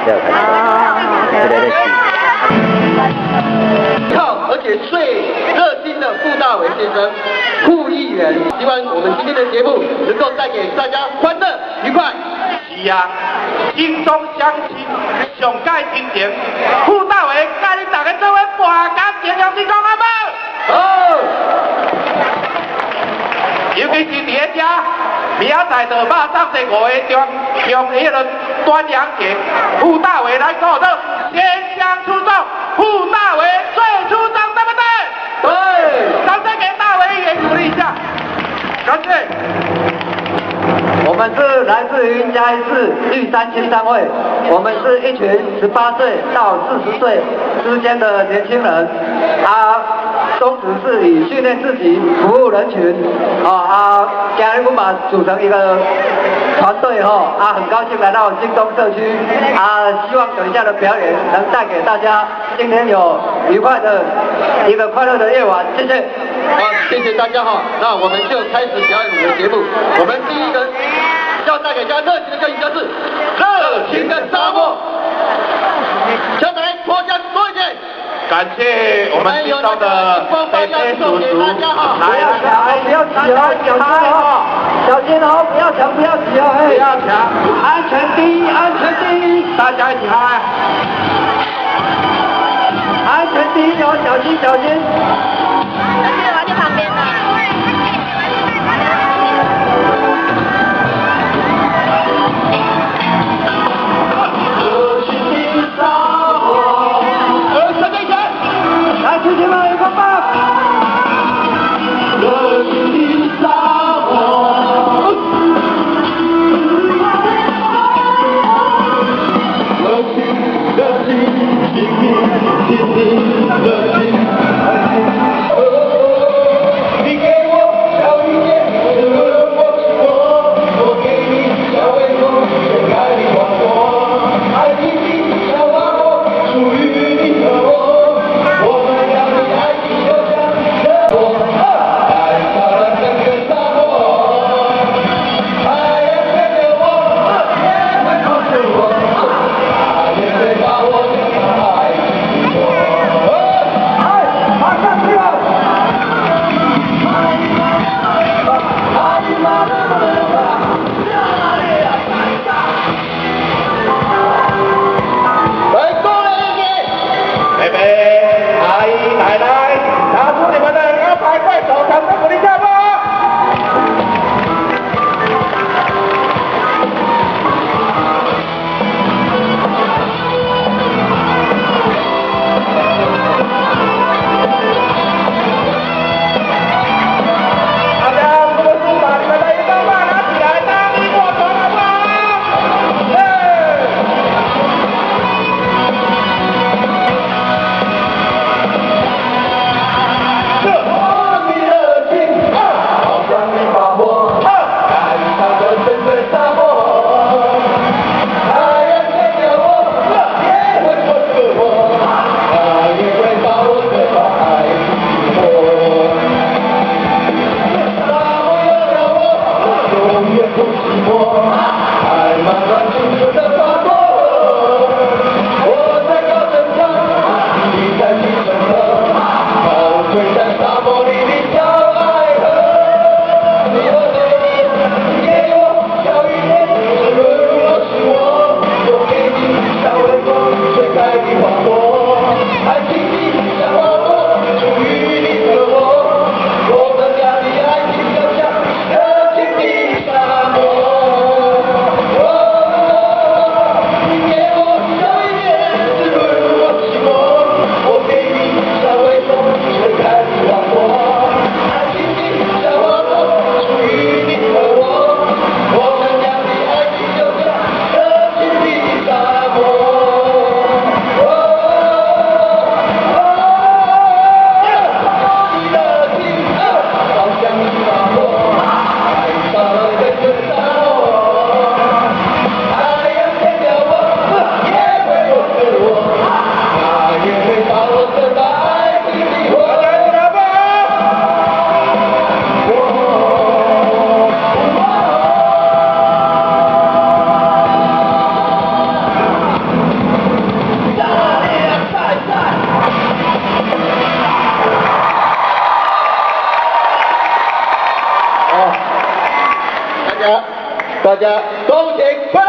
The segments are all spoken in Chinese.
才有开始。对对对。而且最热心的傅大伟先生，傅议员，希望我们今天的节目能够带给大家欢乐愉快。是啊，心中相亲，上界真情。傅大伟带你大家做伙大家健康健康好不好？好。尤其是伫个遮，明仔载就35个中迄个端阳节，傅大伟来搞的先香出动，傅大伟最出场，对不对？对，掌声给大伟议员鼓励一下，感谢。我们是来自于嘉义市绿山青商会，我们是一群18岁到40岁之间的年轻人，宗旨是以训练自己服务人群，今日我们组成一个团队很高兴来到京东社区，希望等一下的表演能带给大家今天有愉快的一个快乐的夜晚，谢谢。好，谢谢大家哈，那我们就开始表演我们的节目。我们第一个要带给大家热情的歌曲就是热情的沙漠。小仔脱下多一点。感谢我们京东的北北叔叔，来不要抢，小心哦，不要抢，不要挤哦，不要抢，安全第一，安全第一，大家一起嗨，安全第一哦，小心小心。我去旁边的。谢谢各位爸爸。热情的沙漠，热情，热情，亲密，亲密，热情，热情。的周贤快乐！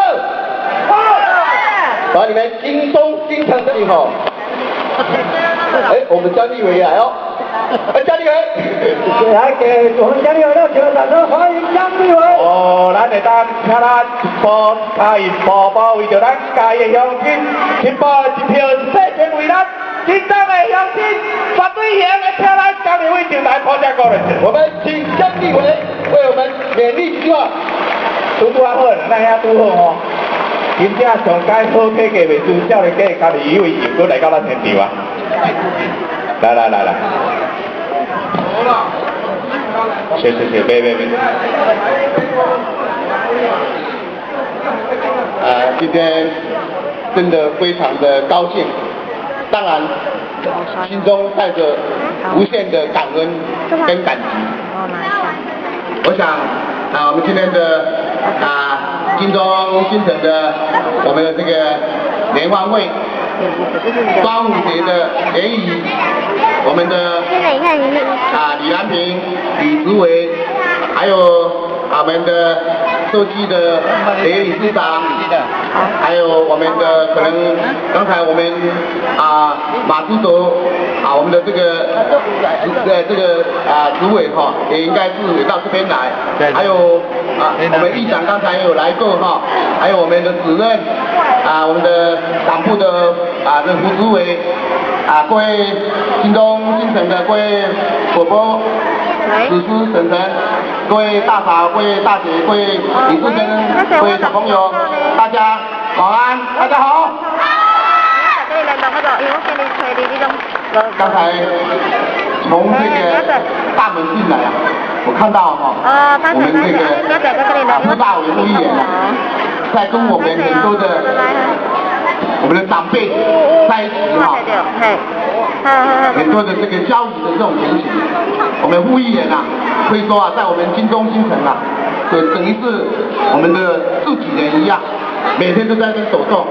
把你们金钟金城这里吼，我们江立伟来哦，江立伟，来给我们江立伟热情的掌声欢迎江立伟。哦，咱会当请咱保嘉义宝宝为着咱嘉义的乡亲，请报一票世间为咱金钟的乡亲，绝对赢的请咱江立伟上台颁奖过来。我们请江立伟为我们勉励计划。拄啊好，咱遐拄好哦。真正上解好体格袂输，少年家家己以为赢过来到咱现场啊！来，好了，谢，别。今天真的非常的高兴，当然心中带着无限的感恩跟感激。我想我们今天的金钟新城的我们的这个联欢会，端午节的联谊，我们的李兰平、李植伟，还有我们的社区的联谊理事长，还有我们的可能刚才我们马主轴我们的这个主委也应该是也到这边来，还有我们议长刚才也有来过还有我们的主任我们的党部的这胡主委各位金钟新城的各位伯伯、子孙、婶婶，各位大嫂、各位大姐、各位李志生、各位小朋友，大家早安，大家好。刚才从这个大门进来我看到我们这个副大委副议员在跟我们很多的我们的长辈在一起很多的这个交流的这种情形。我们副议员可以说在我们金钟新城就等于是我们的自己人一样，每天都在那边走动。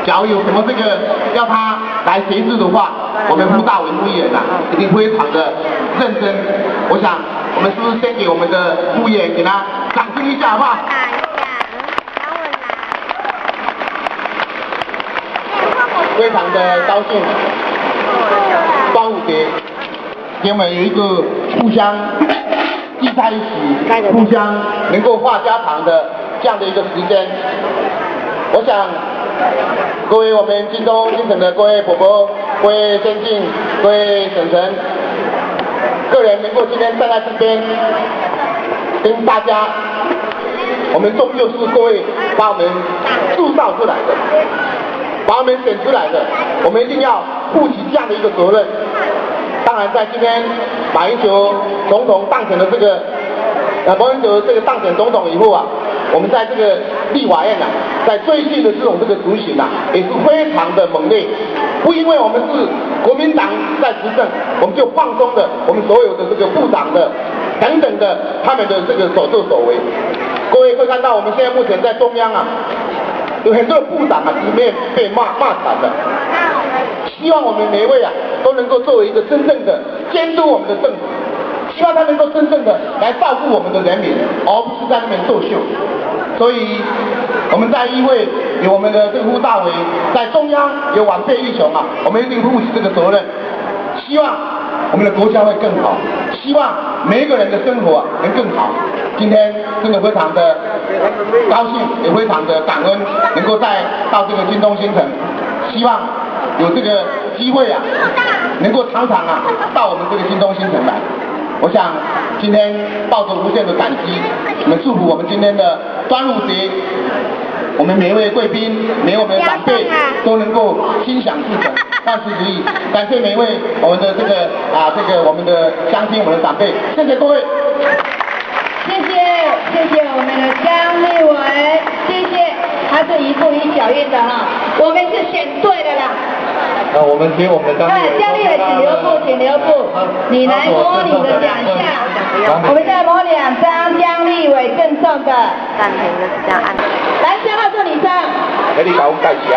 假如有什么这个要他来协助的话，我们副大委副议员一定非常的认真。我想我们是不是先给我们的副议员给他掌声一下好不好？非常的高兴，端午节给我们有一个互相聚在一起，互相能够话家常的这样的一个时间。我想各位我们金钟新城的各位伯伯、各位先进、各位婶婶，个人能够今天站在这边跟大家，我们终究是各位把我们铸造出来的，把我们选出来的，我们一定要负起这样的一个责任。当然在今天马英九总统当选的这个马英九这个当选总统以后我们在这个立法院在最近的这种执行也是非常的猛烈，不因为我们是国民党在执政，我们就放松了我们所有的这个部长的等等的他们的这个所作所为。各位会看到我们现在目前在中央有很多的部长里面被骂惨了。希望我们每一位都能够作为一个真正的监督我们的政府，希望他能够真正的来照顾我们的人民，而不是在那边作秀。所以我们在议会有我们的这个副大委，在中央有晚辈英雄我们一定负起这个责任。希望我们的国家会更好，希望每一个人的生活能更好。今天真的非常的高兴，也非常的感恩，能够到这个金钟新城，希望有这个机会能够常常到我们这个金钟新城来。我想今天抱着无限的感激，我们祝福我们今天的端午节，我们每一位贵宾、每一位长辈都能够心想事成，万事如意。感谢每一位我们的这个我们的乡亲、我们的长辈，谢谢各位。谢谢我们的江立伟，谢谢，他是一步一脚印的我们是选对的啦。我们请我们的江立伟，请留步，你来摸你的奖项。我们现在摸2张江立伟赠送的。暂停的时间按。来，先号祝你上。给你搞介绍。